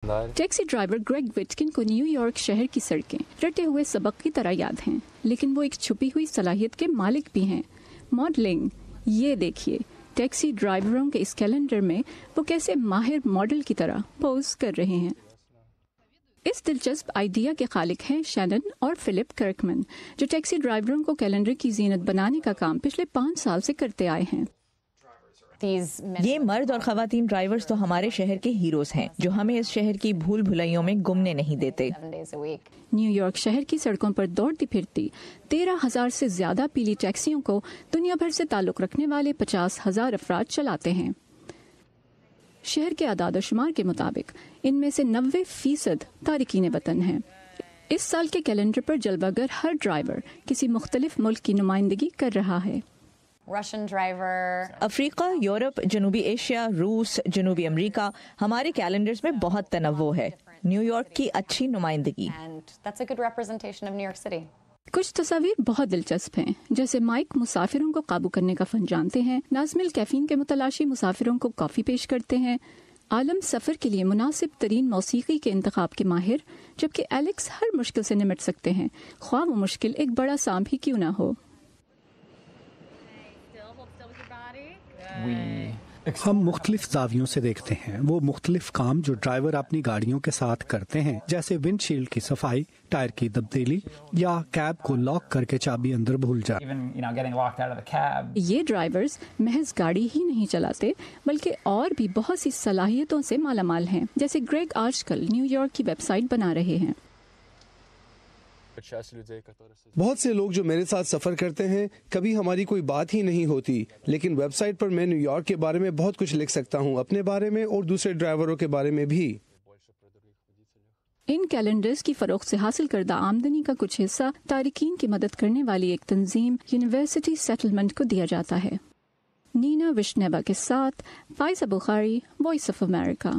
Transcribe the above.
Taxi driver Greg وٹکن کو new York شہر کی سڑکیں رٹے ہوئے سبق کی طرح یاد ہیں، لیکن وہ ایک چھپی ہوئی صلاحیت کے مالک بھی ہیں، ماڈلنگ۔ یہ دیکھیے ٹیکسی ڈرائیوروں کے اس کیلنڈر میں وہ کیسے ماہر ماڈل کی طرح پوز کر رہے ہیں۔ اس دلچسپ آئیڈیا کے خالق ہیں شینن اور فلپ کرکمن، جو ٹیکسی ڈرائیوروں کو کیلنڈر کی زینت بنانے کا کام پچھلے 5 سال سے کرتے آئے ہیں۔ یہ مرد اور خواتین ڈرائیورز تو ہمارے شہر کے ہیروز ہیں، جو ہمیں اس شہر کی بھول بھلائیوں میں گمنے نہیں دیتے۔ نیو یارک شہر کی سڑکوں پر دوڑتی پھرتی 13,000 سے زیادہ پیلی ٹیکسیوں کو دنیا بھر سے تعلق رکھنے والے 50,000 افراد چلاتے ہیں۔ شہر کے اعداد و شمار کے مطابق ان میں سے 90% تارکین وطن ہیں۔ اس سال کے کیلنڈر پر جلوہ گر ہر ڈرائیور کسی مختلف ملک کی نمائندگی کر رہا ہے۔ افریقہ، یورپ، جنوبی ایشیا، روس، جنوبی امریکہ، ہمارے کیلنڈرز میں بہت تنوع ہے۔ نیو یارک کی اچھی نمائندگی۔ کچھ تصاویر بہت دلچسپ ہیں، جیسے مائک مسافروں کو قابو کرنے کا فن جانتے ہیں، ناظم الکیفین کے متلاشی مسافروں کو کافی پیش کرتے ہیں، عالم سفر کے لیے مناسب ترین موسیقی کے انتخاب کے ماہر، جبکہ ایلیکس ہر مشکل سے نمٹ سکتے ہیں، خواہ وہ مشکل ایک بڑا سانپ ہی کیوں نہ ہو۔ ہم مختلف زاویوں سے دیکھتے ہیں وہ مختلف کام جو ڈرائیور اپنی گاڑیوں کے ساتھ کرتے ہیں، جیسے ونڈ شیلڈ کی صفائی، ٹائر کی تبدیلی یا کیب کو لاک کر کے چابی اندر بھول جائے۔ یہ ڈرائیورز محض گاڑی ہی نہیں چلاتے بلکہ اور بھی بہت سی صلاحیتوں سے مالا مال ہیں، جیسے گریگ آج کل نیو یارک کی ویب سائٹ بنا رہے ہیں۔ بہت سے لوگ جو میرے ساتھ سفر کرتے ہیں، کبھی ہماری کوئی بات ہی نہیں ہوتی، لیکن ویب سائٹ پر میں نیو یارک کے بارے میں بہت کچھ لکھ سکتا ہوں، اپنے بارے میں اور دوسرے ڈرائیوروں کے بارے میں بھی۔ ان کیلنڈرز کی فروخت سے حاصل کردہ آمدنی کا کچھ حصہ تارکین کی مدد کرنے والی ایک تنظیم یونیورسٹی سیٹلمنٹ کو دیا جاتا ہے۔ نینا وشنیوا کے ساتھ فائزہ بخاری، وائس آف امریکہ۔